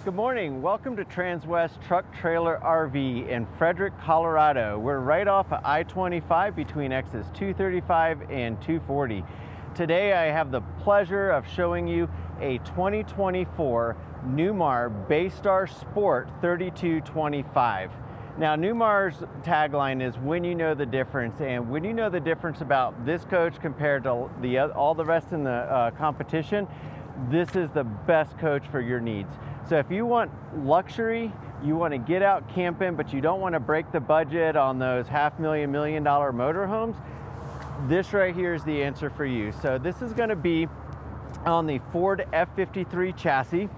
Good morning. Welcome to Transwest Truck Trailer RV in Frederick, Colorado. We're right off of I-25 between exits 235 and 240. Today I have the pleasure of showing you a 2024 Newmar Bay Star Sport 3225. Now, Newmar's tagline is when you know the difference, and when you know the difference about this coach compared to all the rest in the competition, this is the best coach for your needs. So if you want luxury, you want to get out camping, but you don't want to break the budget on those $500,000, $1 million motorhomes, this right here is the answer for you. So this is going to be on the Ford F53 chassis.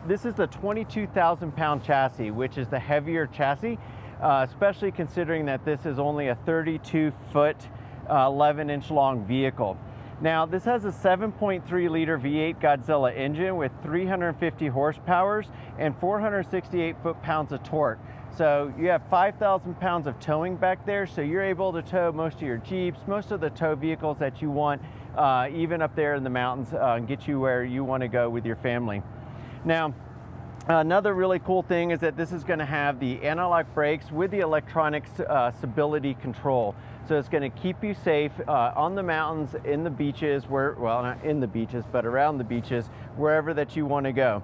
This is the 22,000 pound chassis, which is the heavier chassis, especially considering that this is only a 32 foot, 11 inch long vehicle. Now, this has a 7.3 liter V8 Godzilla engine with 350 horsepower and 468 foot-pounds of torque. So you have 5,000 pounds of towing back there, so you're able to tow most of your Jeeps, most of the tow vehicles that you want, even up there in the mountains, and get you where you want to go with your family. Now, another really cool thing is that this is going to have the analog brakes with the electronic stability control. So it's going to keep you safe on the mountains, in the beaches, well, not in the beaches, but around the beaches, wherever that you want to go.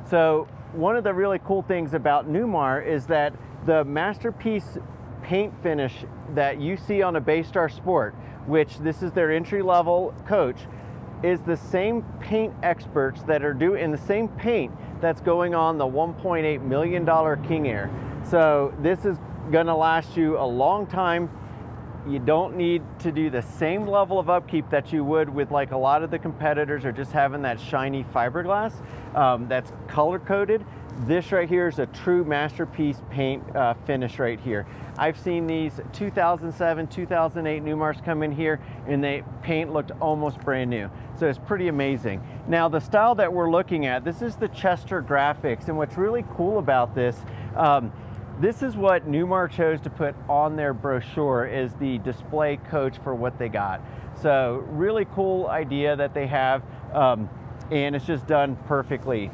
So one of the really cool things about Newmar is that the masterpiece paint finish that you see on a Bay Star Sport, which this is their entry-level coach, is the same paint experts that are doing the same paint that's going on the $1.8 million King Air. So this is going to last you a long time. You don't need to do the same level of upkeep that you would with like a lot of the competitors, or just having that shiny fiberglass that's color coded. This right here is a true masterpiece paint finish right here. I've seen these 2007, 2008 Newmars come in here and the paint looked almost brand new. So it's pretty amazing. Now, the style that we're looking at, this is the Chester graphics, and what's really cool about this, this is what Newmar chose to put on their brochure, is the display coach for what they got. So really cool idea that they have, and it's just done perfectly.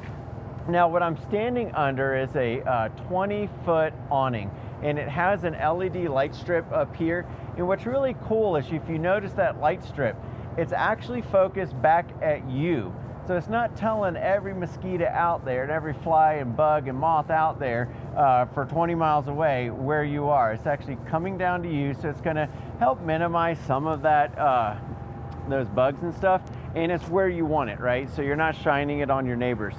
Now, what I'm standing under is a 20-foot awning, and it has an LED light strip up here. And what's really cool is, if you notice that light strip, it's actually focused back at you. So it's not telling every mosquito out there and every fly and bug and moth out there for 20 miles away where you are. It's actually coming down to you, so it's going to help minimize some of that, those bugs and stuff, and it's where you want it, right? So you're not shining it on your neighbors.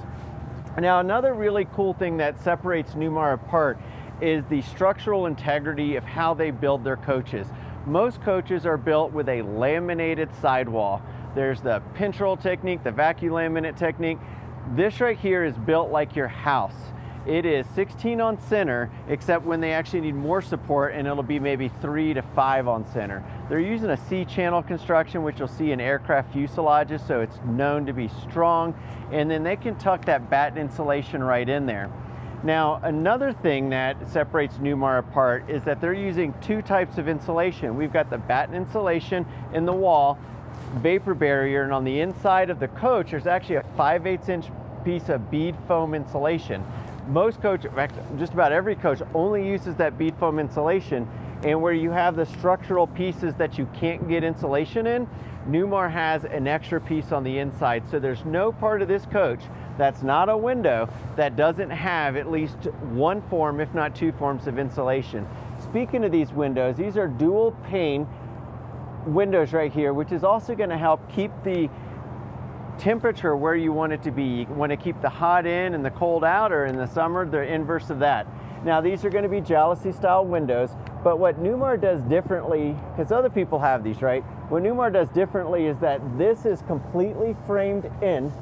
Now, another really cool thing that separates Newmar apart is the structural integrity of how they build their coaches. Most coaches are built with a laminated sidewall. There's the pinch roll technique, the vacuum laminate technique. This right here is built like your house. It is 16 on center, except when they actually need more support, and it'll be maybe 3 to 5 on center. They're using a C-channel construction, which you'll see in aircraft fuselages, so it's known to be strong. And then they can tuck that batten insulation right in there. Now, another thing that separates Newmar apart is that they're using two types of insulation. We've got the batten insulation in the wall, vapor barrier, and on the inside of the coach there's actually a 5/8 inch piece of bead foam insulation. Most coaches, in fact just about every coach, only uses that bead foam insulation, and where you have the structural pieces that you can't get insulation in, Newmar has an extra piece on the inside. So there's no part of this coach that's not a window that doesn't have at least one form, if not two forms of insulation. Speaking of these windows, these are dual pane windows right here, which is also going to help keep the temperature where you want it to be. You want to keep the hot in and the cold out, or in the summer the inverse of that. Now, these are going to be jalousie style windows, but what Newmar does differently, because other people have these, right? What Newmar does differently is that this is completely framed in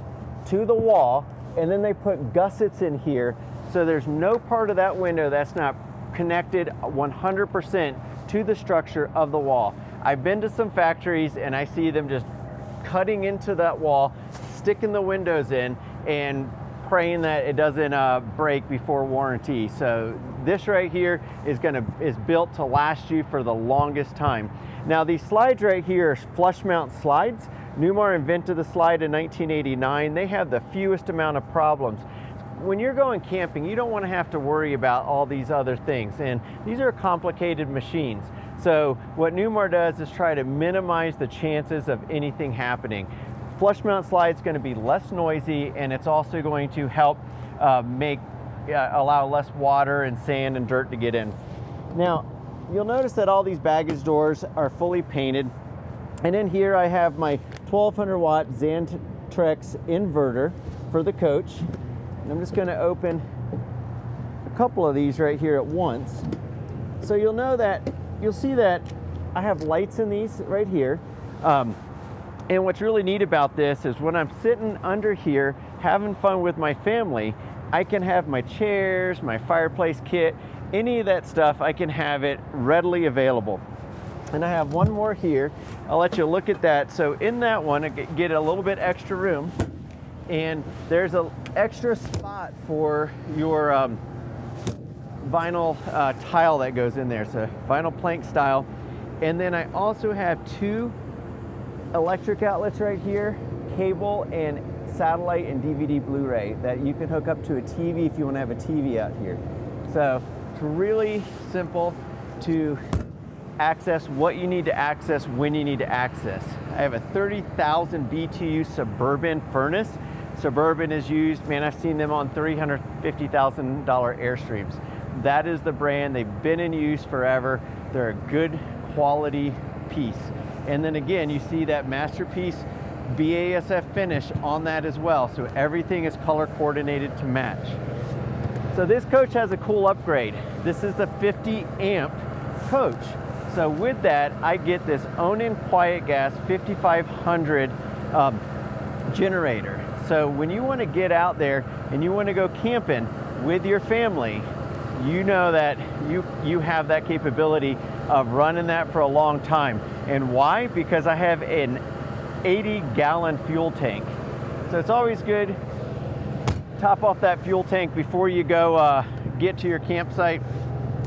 to the wall, and then they put gussets in here, so there's no part of that window that's not connected 100% to the structure of the wall. I've been to some factories and I see them just cutting into that wall, sticking the windows in, and praying that it doesn't break before warranty. So this right here is built to last you for the longest time. Now, these slides right here are flush mount slides. Newmar invented the slide in 1989. They have the fewest amount of problems. when you're going camping, you don't want to have to worry about all these other things, and these are complicated machines. So what Newmar does is try to minimize the chances of anything happening. Flush mount slide is going to be less noisy, and it's also going to help allow less water and sand and dirt to get in. Now, you'll notice that all these baggage doors are fully painted, and in here I have my 1200 watt Xantrex inverter for the coach. And I'm just going to open a couple of these right here at once. So you'll see that I have lights in these right here. And what's really neat about this is when I'm sitting under here having fun with my family, I can have my chairs, my fireplace kit, any of that stuff, I can have it readily available. And I have one more here. I'll let you look at that. So in that one, I get a little bit extra room, and there's an extra spot for your vinyl tile that goes in there. So vinyl plank style. And then I also have two electric outlets right here, cable and satellite and DVD Blu-ray that you can hook up to a TV if you want to have a TV out here. So it's really simple to access what you need to access when you need to access. I have a 30,000 BTU Suburban furnace. Suburban is used, man, I've seen them on $350,000 Airstreams. That is the brand. They've been in use forever. They're a good quality piece. And then again, you see that Masterpiece BASF finish on that as well. So everything is color coordinated to match. So this coach has a cool upgrade. This is the 50 amp coach. So with that, I get this Onan Quiet Gas 5500 generator. So when you want to get out there and you want to go camping with your family, you know that you have that capability of running that for a long time. And why? Because I have an 80-gallon fuel tank. So it's always good top off that fuel tank before you go get to your campsite,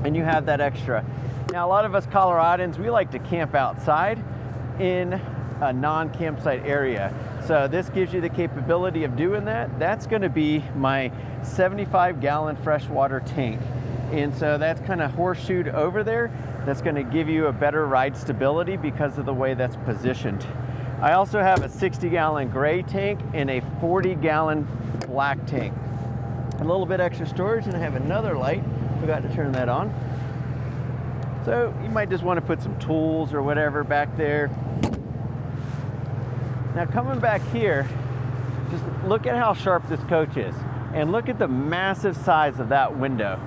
and you have that extra. Now, a lot of us Coloradans, we like to camp outside in a non-campsite area. So this gives you the capability of doing that. That's going to be my 75-gallon freshwater tank. And so that's kind of horseshoed over there. That's going to give you a better ride stability because of the way that's positioned. I also have a 60-gallon gray tank and a 40-gallon black tank. A little bit extra storage, and I have another light. Forgot to turn that on. So you might just want to put some tools or whatever back there. Now coming back here, just look at how sharp this coach is, and look at the massive size of that window.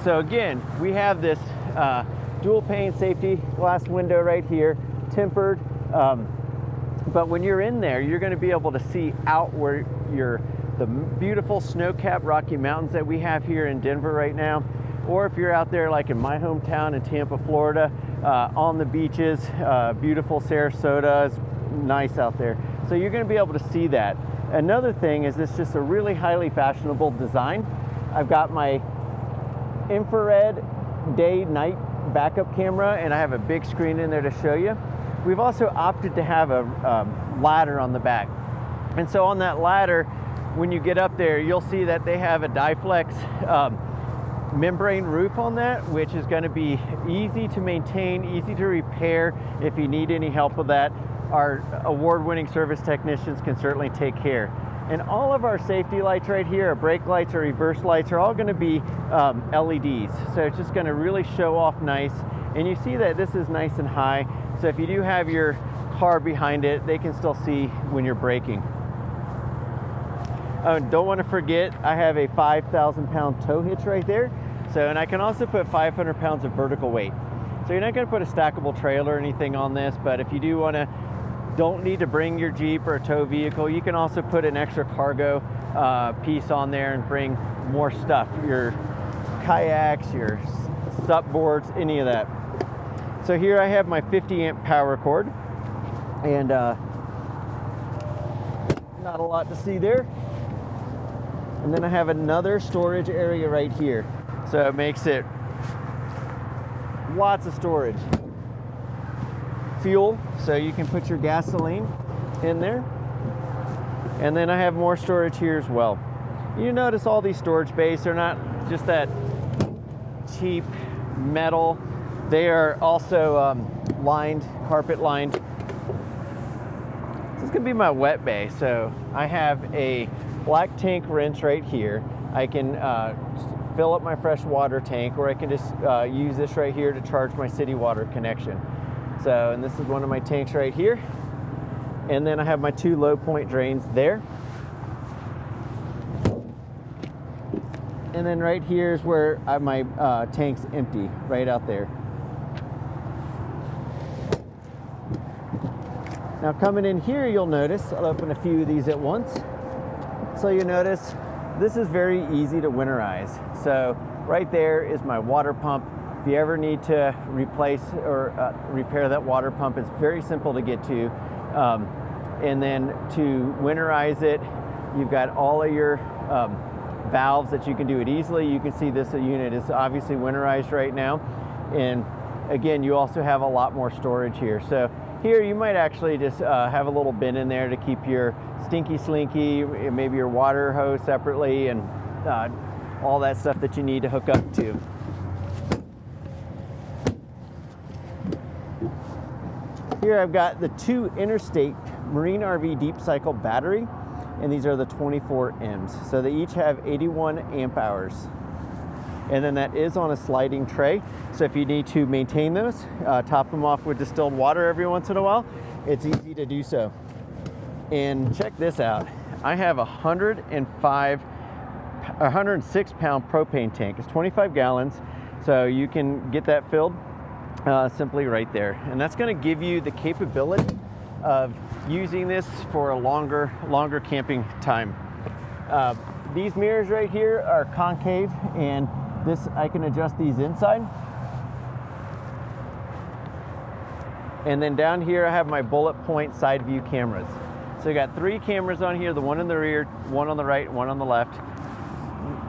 So again, we have this dual pane safety glass window right here, tempered, but when you're in there, you're going to be able to see out where the beautiful snow-capped Rocky Mountains that we have here in Denver right now, or if you're out there like in my hometown in Tampa, Florida, on the beaches, beautiful Sarasota is nice out there. So you're going to be able to see that. Another thing is this just a really highly fashionable design. I've got my infrared day-night backup camera, and I have a big screen in there to show you. We've also opted to have a ladder on the back. And so on that ladder, when you get up there, you'll see that they have a Dyflex membrane roof on that, which is going to be easy to maintain, easy to repair if you need any help with that. Our award-winning service technicians can certainly take care. And all of our safety lights right here, our brake lights, our reverse lights, are all going to be LEDs. So it's just going to really show off nice. And you see that this is nice and high. So if you do have your car behind it, they can still see when you're braking. Oh, don't want to forget, I have a 5,000-pound tow hitch right there. So, and I can also put 500 pounds of vertical weight. So you're not going to put a stackable trailer or anything on this, but if you do want to, don't need to bring your Jeep or a tow vehicle, you can also put an extra cargo piece on there and bring more stuff, your kayaks, your sup boards, any of that. So here I have my 50 amp power cord, and not a lot to see there. And then I have another storage area right here. So it makes it lots of storage. Fuel, so you can put your gasoline in there. And then I have more storage here as well. You notice all these storage bays, they're not just that cheap metal. They are also lined, carpet lined. This is gonna be my wet bay. So I have a black tank rinse right here. I can fill up my fresh water tank, or I can just use this right here to charge my city water connection. So, and this is one of my tanks right here. And then I have my 2 low point drains there. And then right here is where my tank's empty, right out there. Now coming in here, you'll notice, I'll open a few of these at once. So you notice, this is very easy to winterize. So right there is my water pump. If you ever need to replace or repair that water pump, it's very simple to get to. And then to winterize it, you've got all of your valves that you can do it easily. You can see this unit is obviously winterized right now. And again, you also have a lot more storage here. So here you might actually just have a little bin in there to keep your stinky slinky, maybe your water hose separately, and all that stuff that you need to hook up to. Here I've got the 2 Interstate Marine RV Deep Cycle battery, and these are the 24Ms. So they each have 81 amp hours. And then that is on a sliding tray. So if you need to maintain those, top them off with distilled water every once in a while, it's easy to do so. And check this out. I have a 106 pound propane tank. It's 25 gallons. So you can get that filled simply right there. And that's gonna give you the capability of using this for a longer camping time. These mirrors right here are concave, and this, I can adjust these inside. And then down here I have my bullet point side view cameras. So you got 3 cameras on here, the one in the rear, one on the right, one on the left.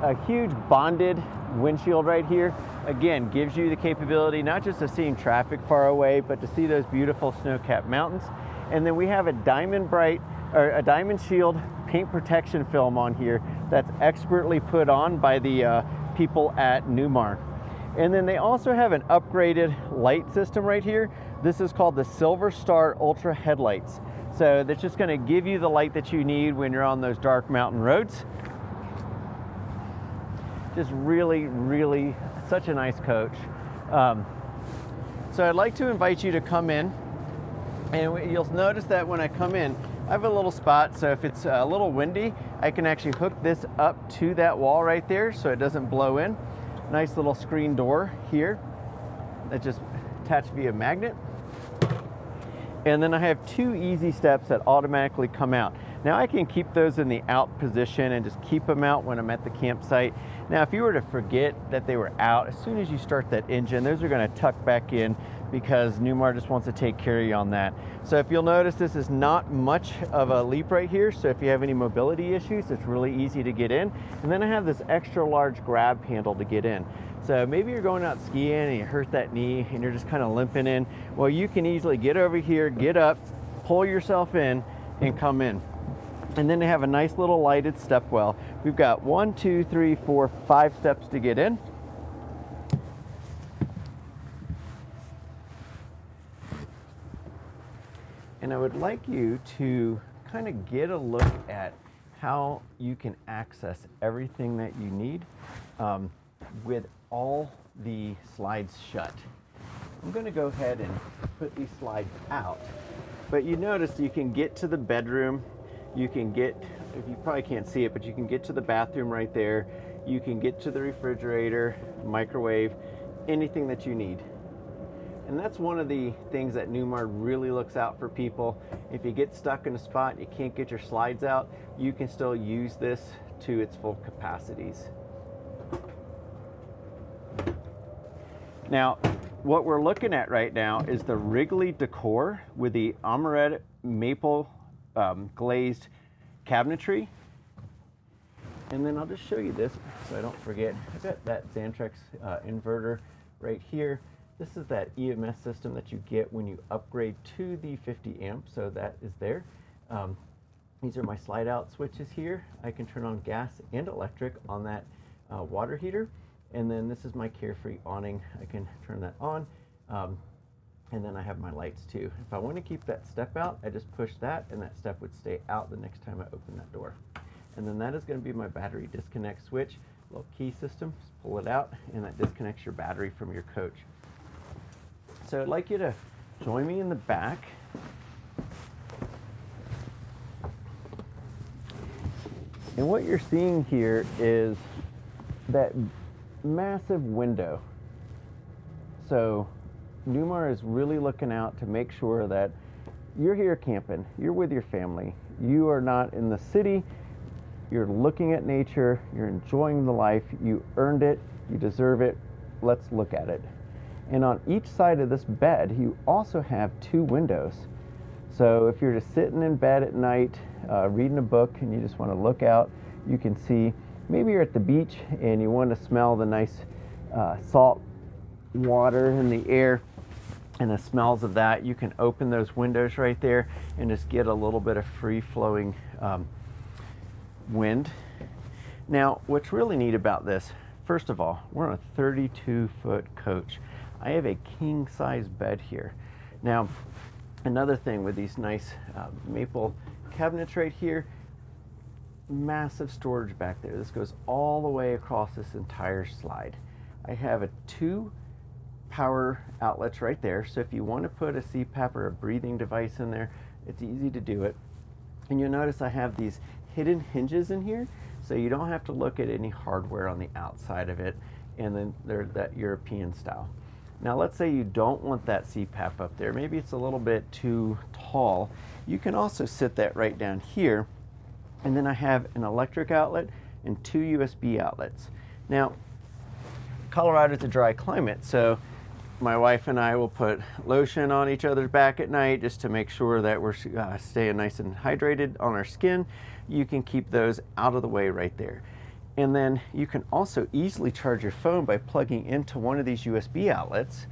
A huge bonded windshield right here. Again, gives you the capability not just of seeing traffic far away, but to see those beautiful snow-capped mountains. And then we have a diamond shield paint protection film on here that's expertly put on by the people at Newmar. And then they also have an upgraded light system right here. This is called the Silver Star Ultra headlights. So that's just gonna give you the light that you need when you're on those dark mountain roads. Just really, really such a nice coach. So I'd like to invite you to come in, and you'll notice that when I come in, I have a little spot, so if it's a little windy, I can actually hook this up to that wall right there so it doesn't blow in. Nice little screen door here that just attached via magnet. And then I have 2 easy steps that automatically come out. Now I can keep those in the out position and just keep them out when I'm at the campsite. Now if you were to forget that they were out, as soon as you start that engine, those are gonna tuck back in because Newmar just wants to take care of you on that. So if you'll notice, this is not much of a leap right here. So if you have any mobility issues, it's really easy to get in. And then I have this extra large grab handle to get in. So maybe you're going out skiing and you hurt that knee and you're just kind of limping in. Well, you can easily get over here, get up, pull yourself in, and come in. And then they have a nice little lighted step well. We've got 1, 2, 3, 4, 5 steps to get in. And I would like you to kind of get a look at how you can access everything that you need with all the slides shut. I'm going to go ahead and put these slides out, but you notice you can get to the bedroom. You can get, if you probably can't see it, but you can get to the bathroom right there. You can get to the refrigerator, microwave, anything that you need. And that's one of the things that Newmar really looks out for people. If you get stuck in a spot, you can't get your slides out, you can still use this to its full capacities. Now, what we're looking at right now is the Wrigley decor with the amaretto maple glazed cabinetry. And then I'll just show you this so I don't forget. I've got that Xantrex inverter right here. This is that EMS system that you get when you upgrade to the 50 amp, so that is there. These are my slide out switches here. I can turn on gas and electric on that water heater. And then this is my Carefree awning. I can turn that on. And then I have my lights too. If I want to keep that step out, I just push that and that step would stay out the next time I open that door. And then that is going to be my battery disconnect switch. Little key system, just pull it out and that disconnects your battery from your coach. So I'd like you to join me in the back. And what you're seeing here is that massive window. So Newmar is really looking out to make sure that you're here camping, you're with your family, you are not in the city, you're looking at nature, you're enjoying the life, you earned it, you deserve it, let's look at it. And on each side of this bed, you also have 2 windows. So if you're just sitting in bed at night, reading a book, and you just want to look out, you can see, maybe you're at the beach and you want to smell the nice salt water in the air and the smells of that, you can open those windows right there and just get a little bit of free-flowing wind. Now, what's really neat about this, first of all, we're on a 32-foot coach. I have a king-size bed here. Now, another thing with these nice maple cabinets right here, massive storage back there. This goes all the way across this entire slide. I have 2 power outlets right there, so if you want to put a CPAP or a breathing device in there, it's easy to do it. And you'll notice I have these hidden hinges in here, so you don't have to look at any hardware on the outside of it, and then they're that European style. Now let's say you don't want that CPAP up there, maybe it's a little bit too tall, you can also sit that right down here, and then I have an electric outlet and 2 USB outlets. Now, Colorado is a dry climate, so my wife and I will put lotion on each other's back at night just to make sure that we're staying nice and hydrated on our skin. You can keep those out of the way right there. And then you can also easily charge your phone by plugging into one of these USB outlets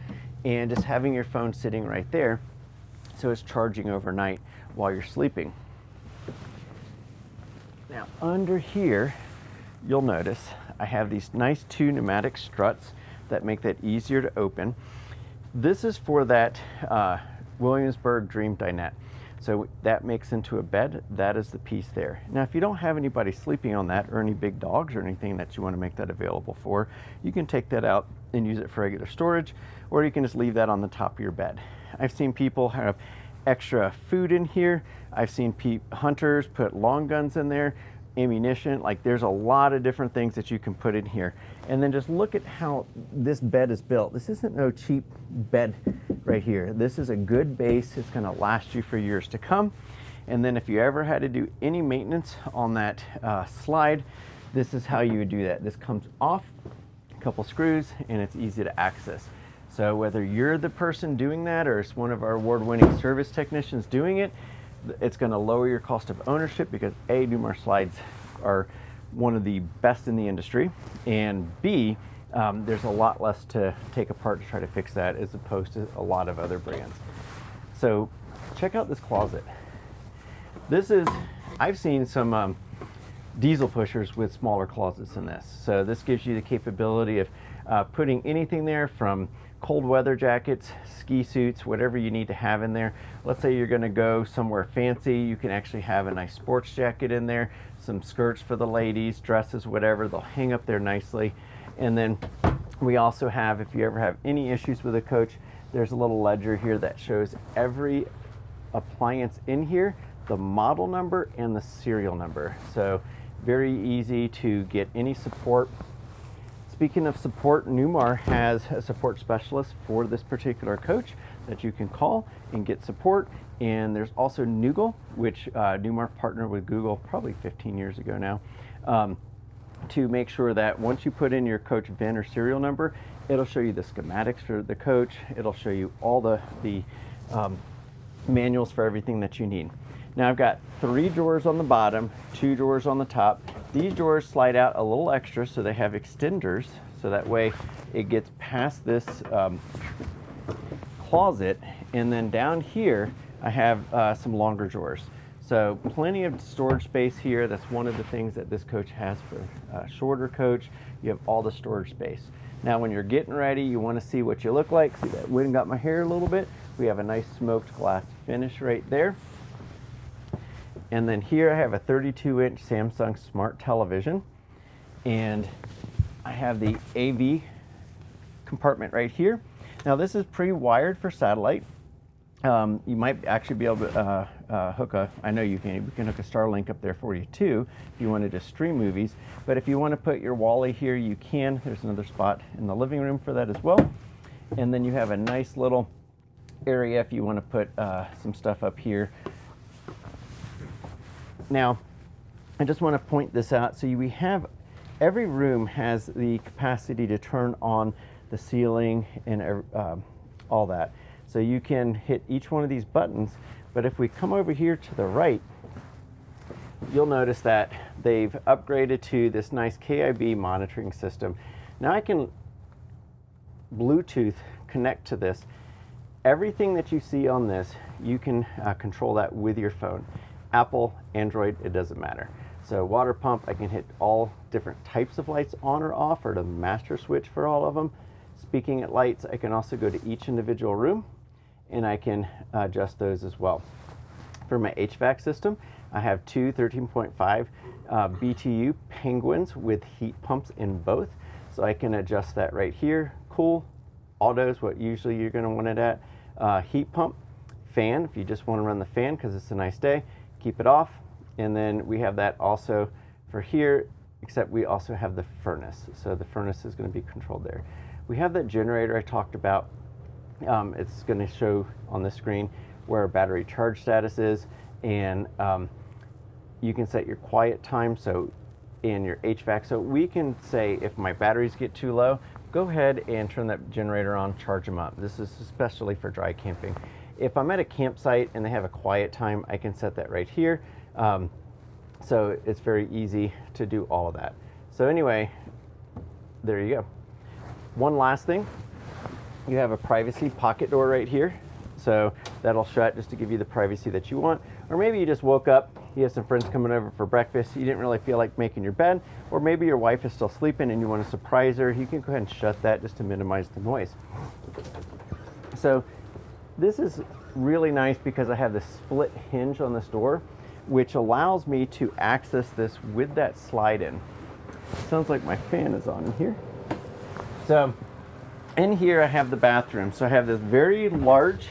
and just having your phone sitting right there so it's charging overnight while you're sleeping. Now under here, you'll notice I have these nice 2 pneumatic struts that make that easier to open. This is for that Williamsburg Dream dinette. So that makes into a bed, that is the piece there. Now if you don't have anybody sleeping on that or any big dogs or anything that you want to make that available for, you can take that out and use it for regular storage, or you can just leave that on the top of your bed. I've seen people have extra food in here. I've seen hunters put long guns in there, ammunition, like there's a lot of different things that you can put in here. And then just look at how this bed is built. This isn't no cheap bed right here. This is a good base. It's going to last you for years to come. And then if you ever had to do any maintenance on that slide, this is how you would do that. This comes off, a couple screws, and it's easy to access. So whether you're the person doing that or it's one of our award-winning service technicians doing it, it's going to lower your cost of ownership because A, Newmar slides are one of the best in the industry, and B, there's a lot less to take apart to try to fix that as opposed to a lot of other brands. So check out this closet. This is, I've seen some diesel pushers with smaller closets than this. So this gives you the capability of putting anything there from cold weather jackets, ski suits, whatever you need to have in there. Let's say you're going to go somewhere fancy, you can actually have a nice sports jacket in there, some skirts for the ladies, dresses, whatever, they'll hang up there nicely. And then we also have, if you ever have any issues with a coach, there's a little ledger here that shows every appliance in here, the model number and the serial number. So very easy to get any support. Speaking of support, Newmar has a support specialist for this particular coach that you can call and get support. And there's also Noogle, which Newmar partnered with Google probably 15 years ago now, to make sure that once you put in your coach VIN or serial number, it'll show you the schematics for the coach. It'll show you all the manuals for everything that you need. Now I've got 3 drawers on the bottom, 2 drawers on the top. These drawers slide out a little extra, so they have extenders, so that way it gets past this closet. And then down here, I have some longer drawers. So plenty of storage space here. That's one of the things that this coach has for a shorter coach. You have all the storage space. Now when you're getting ready, you want to see what you look like. See that wind got my hair a little bit. We have a nice smoked glass finish right there. And then here I have a 32-inch Samsung smart television. And I have the AV compartment right here. Now this is pre-wired for satellite. You might actually be able to hook a, I know you can, we can hook a Starlink up there for you too, if you wanted to stream movies. But if you want to put your Wally here, you can. There's another spot in the living room for that as well. And then you have a nice little area if you want to put some stuff up here. Now, I just want to point this out. So we have, every room has the capacity to turn on the ceiling and all that. So you can hit each one of these buttons, but if we come over here to the right, you'll notice that they've upgraded to this nice KIB monitoring system. Now I can Bluetooth connect to this. Everything that you see on this, you can control that with your phone. Apple, Android, it doesn't matter. So water pump, I can hit all different types of lights on or off, or the master switch for all of them. Speaking at lights, I can also go to each individual room and I can adjust those as well. For my HVAC system, I have two 13.5 BTU Penguins with heat pumps in both. So I can adjust that right here. Cool, autos, what usually you're gonna want it at. Heat pump, fan, if you just wanna run the fan because it's a nice day, keep it off. And then we have that also for here, except we also have the furnace. So the furnace is gonna be controlled there. We have that generator I talked about. It's going to show on the screen where our battery charge status is, and you can set your quiet time, so in your HVAC. So we can say if my batteries get too low, go ahead and turn that generator on, charge them up. This is especially for dry camping. If I'm at a campsite and they have a quiet time, I can set that right here. So it's very easy to do all of that. So anyway, there you go. One last thing, you have a privacy pocket door right here. So that'll shut just to give you the privacy that you want. Or maybe you just woke up, you have some friends coming over for breakfast, you didn't really feel like making your bed, or maybe your wife is still sleeping and you want to surprise her, you can go ahead and shut that just to minimize the noise. So this is really nice because I have this split hinge on this door, which allows me to access this with that slide in. Sounds like my fan is on in here. So in here I have the bathroom. So I have this very large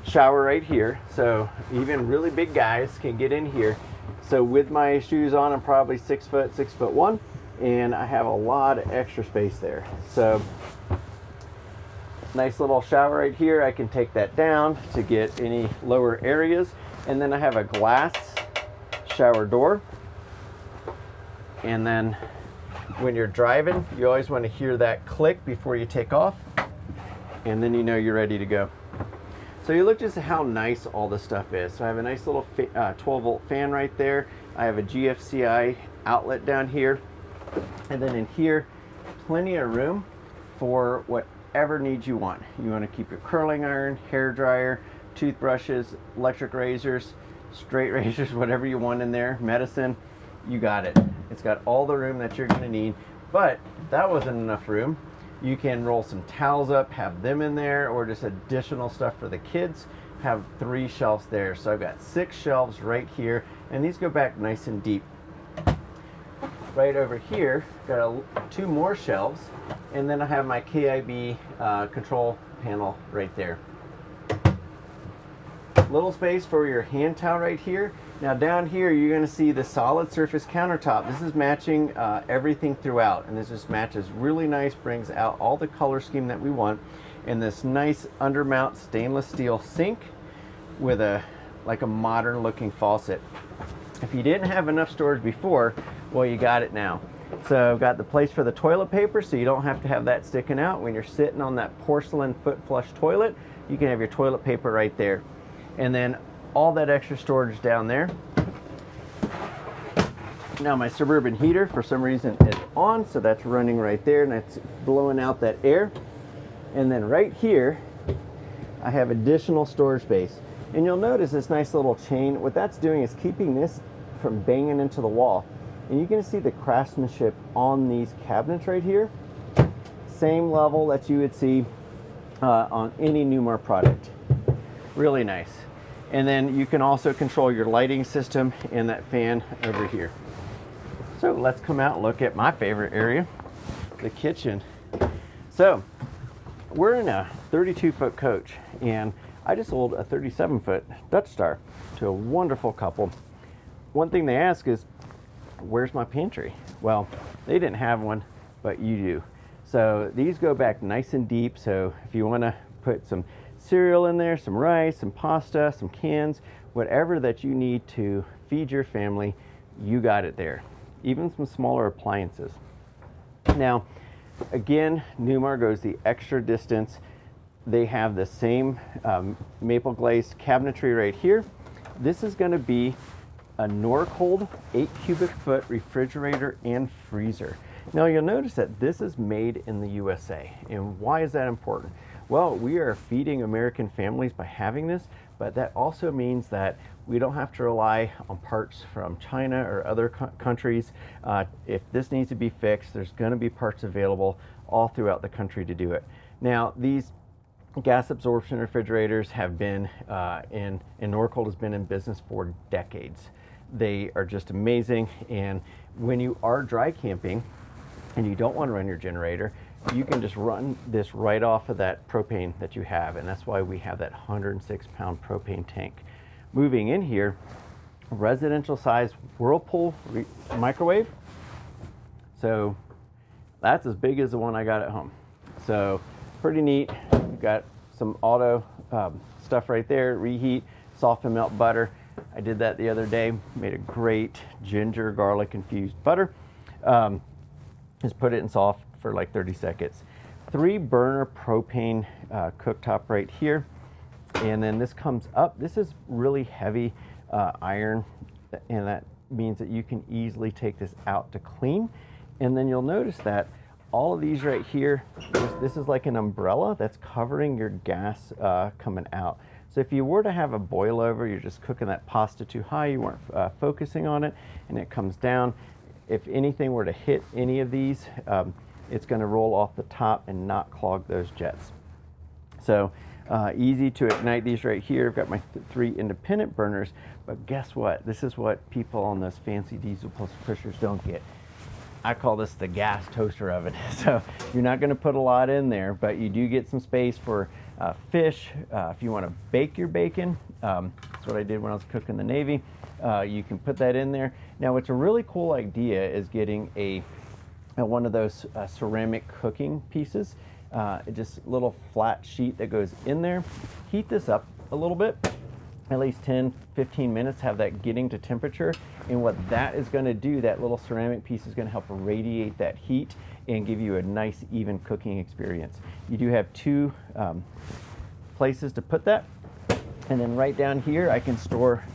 shower right here. So even really big guys can get in here. So with my shoes on, I'm probably 6 foot, 6'1", and I have a lot of extra space there. So nice little shower right here. I can take that down to get any lower areas. And then I have a glass shower door. And then when you're driving, you always want to hear that click before you take off, and then you know you're ready to go. So you look just at how nice all this stuff is. So I have a nice little 12-volt fan right there. I have a GFCI outlet down here, and then in here, plenty of room for whatever needs you want. You want to keep your curling iron, hair dryer, toothbrushes, electric razors, straight razors, whatever you want in there, medicine, you got it. It's got all the room that you're going to need. But if that wasn't enough room, you can roll some towels up, have them in there, or just additional stuff for the kids. Have 3 shelves there. So I've got 6 shelves right here, and these go back nice and deep. Right over here, got 2 more shelves, and then I have my KIB control panel right there. Little space for your hand towel right here. Now down here you're going to see the solid surface countertop. This is matching everything throughout, and this just matches really nice, brings out all the color scheme that we want. And this nice undermount stainless steel sink with like a modern looking faucet. If you didn't have enough storage before, well, you got it now. So I've got the place for the toilet paper, so you don't have to have that sticking out. When you're sitting on that porcelain foot flush toilet, you can have your toilet paper right there. And then all that extra storage down there. Now my Suburban heater, for some reason, is on, so that's running right there, and that's blowing out that air. And then right here, I have additional storage space. And you'll notice this nice little chain. What that's doing is keeping this from banging into the wall. And you can see the craftsmanship on these cabinets right here. Same level that you would see on any Newmar product. Really nice. And then you can also control your lighting system and that fan over here. So let's come out and look at my favorite area, the kitchen. So we're in a 32-foot coach, and I just sold a 37-foot Dutch Star to a wonderful couple. One thing they ask is, where's my pantry? Well, they didn't have one, but you do. So these go back nice and deep. So if you want to put some cereal in there, some rice, some pasta, some cans, whatever that you need to feed your family, you got it there. Even some smaller appliances. Now, again, Newmar goes the extra distance. They have the same maple glazed cabinetry right here. This is going to be a Norcold 8 cubic foot refrigerator and freezer. Now you'll notice that this is made in the USA. And why is that important? Well, we are feeding American families by having this, but that also means that we don't have to rely on parts from China or other countries. If this needs to be fixed, there's going to be parts available all throughout the country to do it. Now, these gas absorption refrigerators have been and Norcold has been in business for decades. They are just amazing, and when you are dry camping and you don't want to run your generator, you can just run this right off of that propane that you have, and that's why we have that 106-pound propane tank. Moving in here, residential size Whirlpool microwave. So that's as big as the one I got at home. So pretty neat. You've got some auto stuff right there, reheat, soften melt butter. I did that the other day, made a great ginger garlic infused butter. Just put it in soft for like 30 seconds. 3 burner propane cooktop right here. And then this comes up. This is really heavy iron, and that means that you can easily take this out to clean. And then you'll notice that all of these right here, this is like an umbrella that's covering your gas coming out. So if you were to have a boil over, you're just cooking that pasta too high, you weren't focusing on it, and it comes down. If anything were to hit any of these, it's going to roll off the top and not clog those jets. So easy to ignite these right here. I've got my 3 independent burners, but guess what? This is what people on those fancy diesel pushers don't get. I call this the gas toaster oven. So you're not going to put a lot in there, but you do get some space for fish. If you want to bake your bacon, that's what I did when I was cooking the Navy. You can put that in there. Now, what's a really cool idea is getting one of those ceramic cooking pieces. Just a little flat sheet that goes in there. Heat this up a little bit, at least 10-15 minutes, have that getting to temperature. And what that is going to do, that little ceramic piece is going to help radiate that heat and give you a nice even cooking experience. You do have 2 places to put that. And then right down here I can store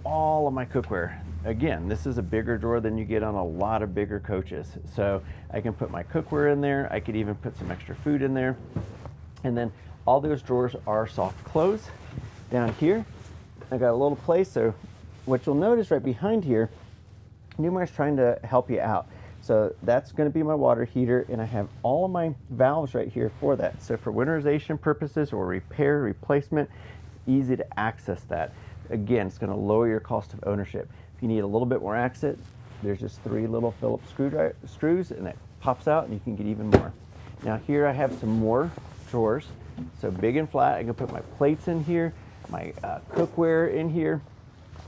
all of my cookware. Again, this is a bigger drawer than you get on a lot of bigger coaches. So I can put my cookware in there. I could even put some extra food in there. And then all those drawers are soft close. Down here, I got a little place. So what you'll notice right behind here, Newmar's trying to help you out. So that's going to be my water heater, and I have all of my valves right here for that. So for winterization purposes or repair, replacement, it's easy to access that. Again, it's going to lower your cost of ownership. If you need a little bit more access, there's just 3 little Phillips screws, and that pops out, and you can get even more. Now here I have some more drawers. So big and flat, I can put my plates in here, my cookware in here.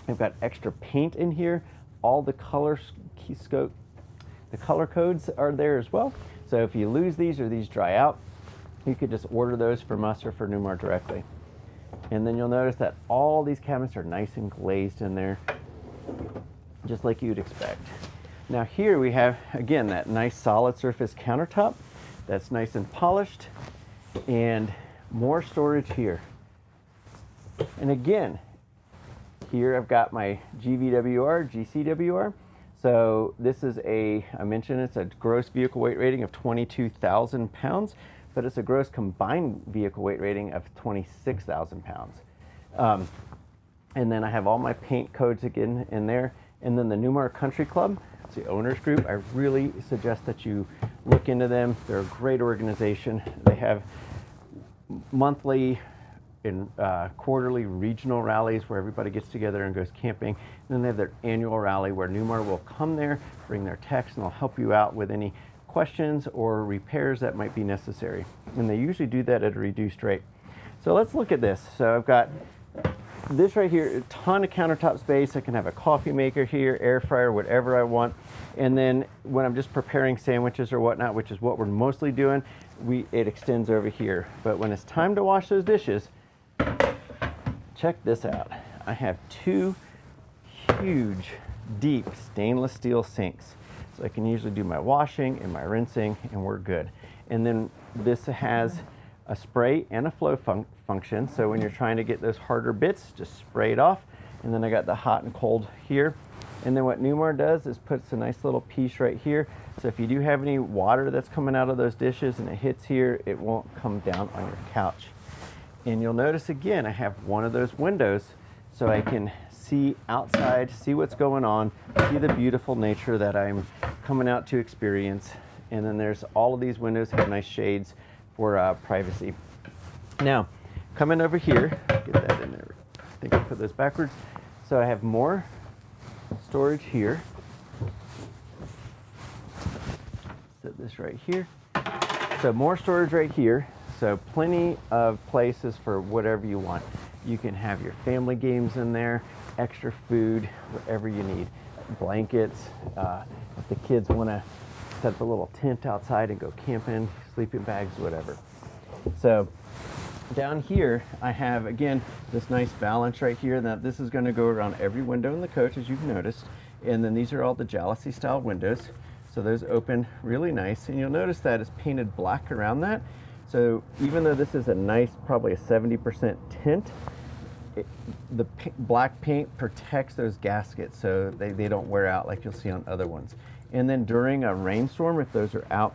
I've got extra paint in here. All the color codes are there as well. So if you lose these or these dry out, you could just order those from us or for Newmar directly. And then you'll notice that all these cabinets are nice and glazed in there, just like you'd expect. Now here we have, again, that nice solid surface countertop that's nice and polished, and more storage here. And again, here I've got my GVWR, GCWR. So this is I mentioned it's a gross vehicle weight rating of 22,000 pounds, but it's a gross combined vehicle weight rating of 26,000 pounds. And then I have all my paint codes again in there. And then the Newmar Country Club, it's the owners group. I really suggest that you look into them. They're a great organization. They have monthly and quarterly regional rallies where everybody gets together and goes camping. And then they have their annual rally where Newmar will come there, bring their techs, and they'll help you out with any questions or repairs that might be necessary. And they usually do that at a reduced rate. So let's look at this. So I've got this right here, a ton of countertop space. I can have a coffee maker here, air fryer, whatever I want. And then when I'm just preparing sandwiches or whatnot, which is what we're mostly doing, it extends over here. But when it's time to wash those dishes, check this out. I have two huge, deep stainless steel sinks. So I can usually do my washing and my rinsing, and we're good. And then this has a spray and a flow function. So when you're trying to get those harder bits, just spray it off. And then I got the hot and cold here. And then what Newmar does is puts a nice little piece right here. So if you do have any water that's coming out of those dishes and it hits here, it won't come down on your couch. And you'll notice again, I have one of those windows so I can see outside, see what's going on, see the beautiful nature that I'm coming out to experience. And then there's all of these windows have nice shades for privacy. Now, coming over here, get that in there. I think I put those backwards. So I have more storage here. Set this right here. So more storage right here. So plenty of places for whatever you want. You can have your family games in there, extra food, whatever you need. Blankets, if the kids want to set up a little tent outside and go camping, sleeping bags, whatever. So down here, I have, again, this nice balance right here. Now, this is going to go around every window in the coach, as you've noticed. And then these are all the jalousie style windows. So those open really nice. And you'll notice that it's painted black around that. So even though this is a nice, probably a 70% tint, the black paint protects those gaskets so they don't wear out like you'll see on other ones. And then during a rainstorm, if those are out,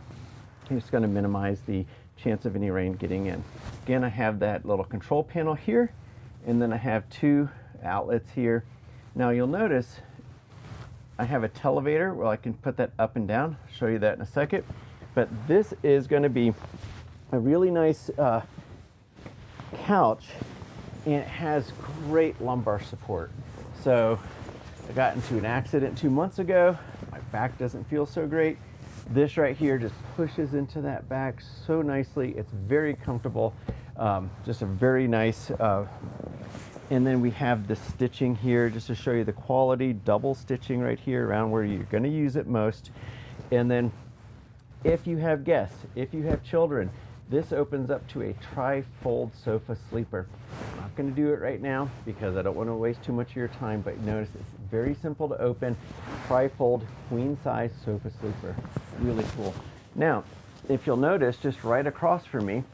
it's going to minimize the chance of any rain getting in. Again, I have that little control panel here, and then I have two outlets here. Now you'll notice I have a televator where I can put that up and down. I'll show you that in a second. But this is going to be a really nice couch, and it has great lumbar support. So I got into an accident 2 months ago. My back doesn't feel so great. This right here just pushes into that back so nicely. It's very comfortable. Just a very nice, and then we have the stitching here just to show you the quality, double stitching right here around where you're going to use it most. And then if you have guests, if you have children, this opens up to a tri-fold sofa sleeper. I'm not going to do it right now because I don't want to waste too much of your time, but notice it's very simple to open. Tri-fold queen size sofa sleeper. Really cool. Now, if you'll notice, just right across from me,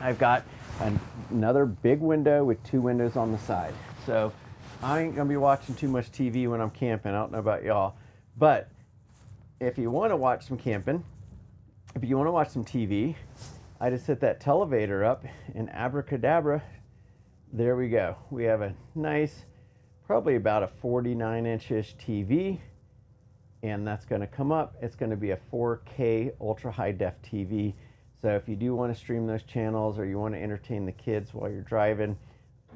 I've got another big window with two windows on the side. So I ain't going to be watching too much TV when I'm camping. I don't know about y'all. But if you want to watch some camping, if you want to watch some TV, I just set that televator up and abracadabra, there we go. We have a nice, probably about a 49-inch-ish TV, and that's going to come up. It's going to be a 4K ultra high def TV. So if you do want to stream those channels or you want to entertain the kids while you're driving,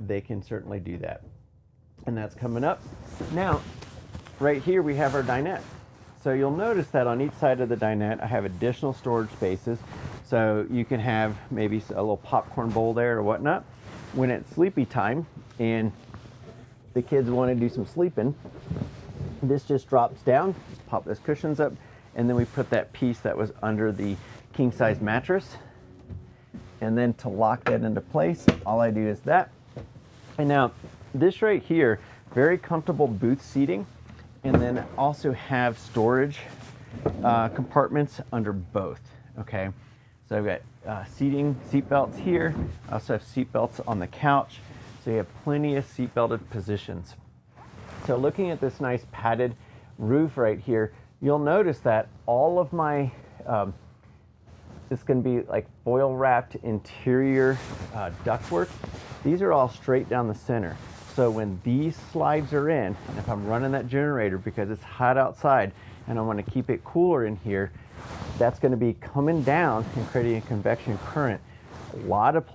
they can certainly do that. And that's coming up. Now, right here we have our dinette. So you'll notice that on each side of the dinette, I have additional storage spaces. So you can have maybe a little popcorn bowl there or whatnot. When it's sleepy time and the kids want to do some sleeping, this just drops down, pop those cushions up, and then we put that piece that was under the king size mattress. And then to lock that into place, all I do is that. And now this right here, very comfortable booth seating. And then also have storage compartments under both, okay? So I've got seat belts here. I also have seat belts on the couch. So you have plenty of seat belted positions. So looking at this nice padded roof right here, you'll notice that all of my, it's gonna be like foil wrapped interior ductwork these are all straight down the center. So when these slides are in, and if I'm running that generator because it's hot outside and I want to keep it cooler in here, that's going to be coming down and creating a convection current. A lot of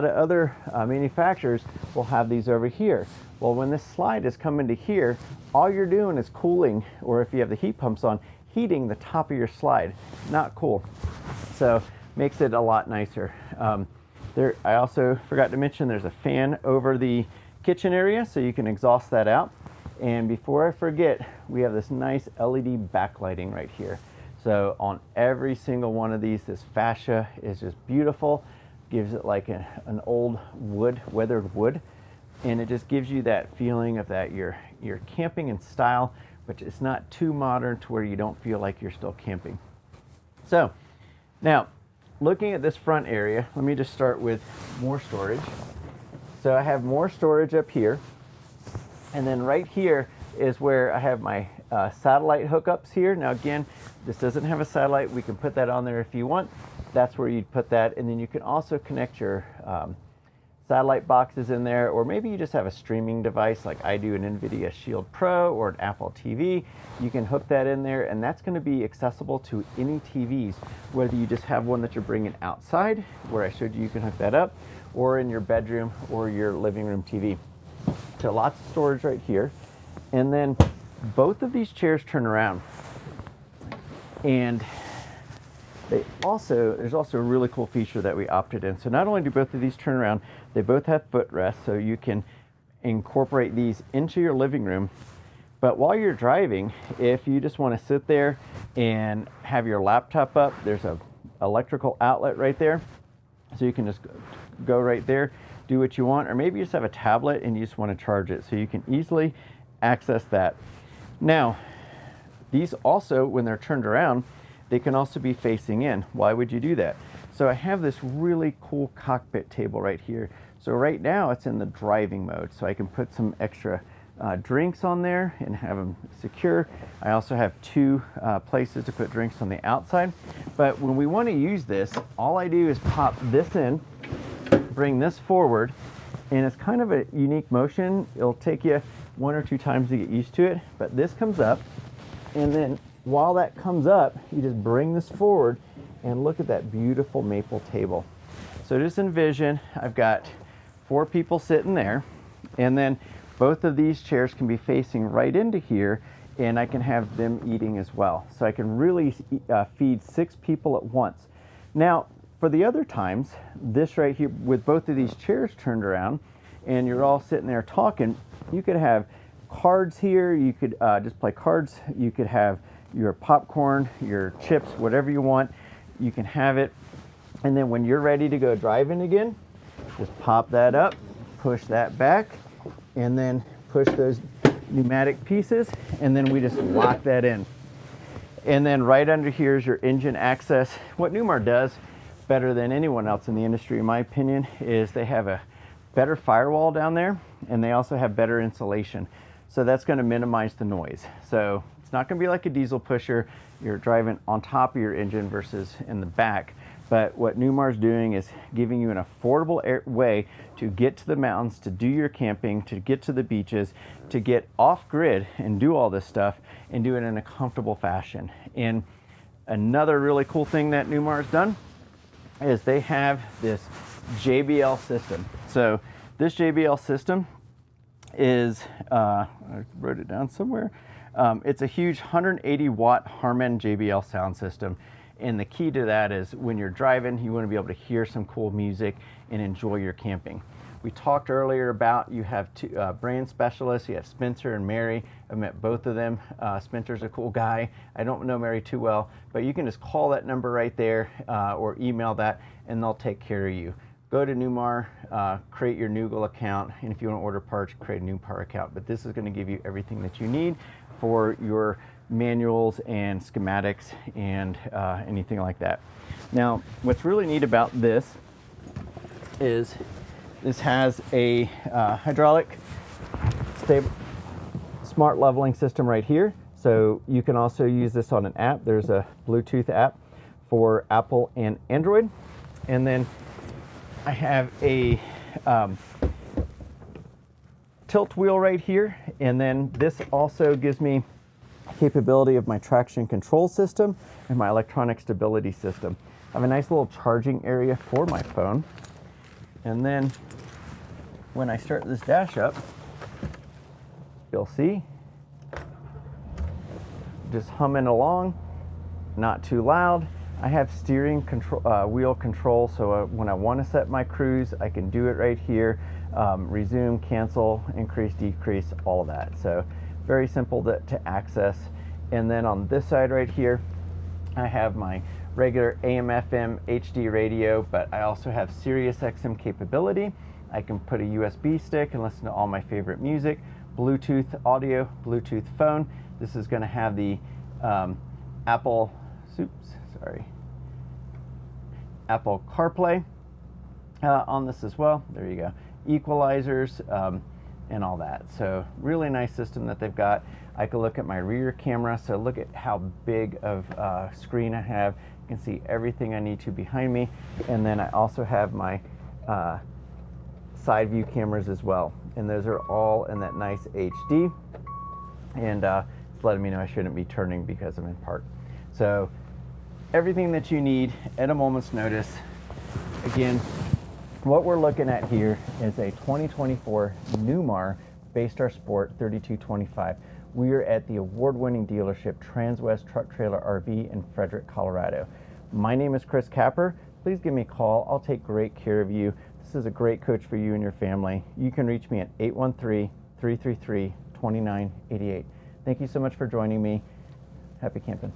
other manufacturers will have these over here. Well, when this slide is coming to here, all you're doing is cooling, or if you have the heat pumps on, heating the top of your slide. Not cool. So makes it a lot nicer. I also forgot to mention there's a fan over the kitchen area, so you can exhaust that out. And before I forget, we have this nice LED backlighting right here. So on every single one of these, this fascia is just beautiful. Gives it like an old wood, weathered wood. And it just gives you that feeling of that you're camping in style, but it's not too modern to where you don't feel like you're still camping. So now, looking at this front area, let me just start with more storage. So I have more storage up here. And then right here is where I have my satellite hookups here. Now again, this doesn't have a satellite. We can put that on there if you want. That's where you'd put that. And then you can also connect your satellite boxes in there, or maybe you just have a streaming device like I do, an NVIDIA Shield Pro or an Apple TV. You can hook that in there, and that's going to be accessible to any TVs, whether you just have one that you're bringing outside, where I showed you can hook that up, or in your bedroom or your living room TV. So lots of storage right here. And then both of these chairs turn around, and there's also a really cool feature that we opted in. So not only do both of these turn around, they both have footrests, so you can incorporate these into your living room. But while you're driving, if you just want to sit there and have your laptop up, there's an electrical outlet right there. So you can just go right there, do what you want, or maybe you just have a tablet and you just want to charge it. So you can easily access that. Now, these also, when they're turned around, they can also be facing in. Why would you do that? So I have this really cool cockpit table right here. So right now it's in the driving mode. So I can put some extra drinks on there and have them secure. I also have two places to put drinks on the outside. But when we want to use this, all I do is pop this in, bring this forward, and it's kind of a unique motion. It'll take you 1 or 2 times to get used to it, but this comes up, and then while that comes up, you just bring this forward and look at that beautiful maple table. So just envision, I've got 4 people sitting there, and then both of these chairs can be facing right into here, and I can have them eating as well. So I can really feed 6 people at once. Now, for the other times, this right here, with both of these chairs turned around, and you're all sitting there talking, you could have cards here, you could just play cards, you could have your popcorn, your chips, whatever you want, you can have it. And then when you're ready to go driving again, just pop that up, push that back, and then push those pneumatic pieces, and then we just lock that in. And then right under here is your engine access. What Newmar does better than anyone else in the industry, in my opinion, is they have a better firewall down there, and they also have better insulation. So that's going to minimize the noise. So it's not going to be like a diesel pusher. You're driving on top of your engine versus in the back. But what Newmar's doing is giving you an affordable way to get to the mountains, to do your camping, to get to the beaches, to get off grid and do all this stuff and do it in a comfortable fashion. And another really cool thing that Newmar's done is they have this JBL system. So this JBL system is, I wrote it down somewhere. It's a huge 180 watt Harman JBL sound system. And the key to that is when you're driving, you want to be able to hear some cool music and enjoy your camping. We talked earlier about you have 2 brand specialists. You have Spencer and Mary. I've met both of them. Spencer's a cool guy. I don't know Mary too well, but you can just call that number right there or email that, and they'll take care of you. Go to Newmar, create your Noogle account, and if you want to order parts, create a Newmar account. But this is going to give you everything that you need for your manuals and schematics and anything like that. Now, what's really neat about this is this has a hydraulic stable smart leveling system right here. So you can also use this on an app. There's a Bluetooth app for Apple and Android. And then I have a tilt wheel right here, and then this also gives me capability of my traction control system and my electronic stability system. I have a nice little charging area for my phone, and then when I start this dash up, you'll see just humming along, not too loud. I have steering control, wheel control, so when I want to set my cruise, I can do it right here. Resume, cancel, increase, decrease, all of that. So very simple to access. And then on this side right here, I have my regular AM, FM, HD radio, but I also have Sirius XM capability. I can put a USB stick and listen to all my favorite music, Bluetooth audio, Bluetooth phone. This is going to have the Apple CarPlay on this as well. There you go. Equalizers and all that. So really nice system that they've got. I can look at my rear camera, so look at how big of a screen I have. You can see everything I need to behind me. And then I also have my side view cameras as well. And those are all in that nice HD. And it's letting me know I shouldn't be turning because I'm in park. So everything that you need at a moment's notice. Again, what we're looking at here is a 2024 Newmar Bay Star Sport 3225. We are at the award-winning dealership Transwest Truck Trailer RV in Frederick, Colorado. My name is Chris Capper. Please give me a call. I'll take great care of you. This is a great coach for you and your family. You can reach me at 813-333-2988. Thank you so much for joining me. Happy camping.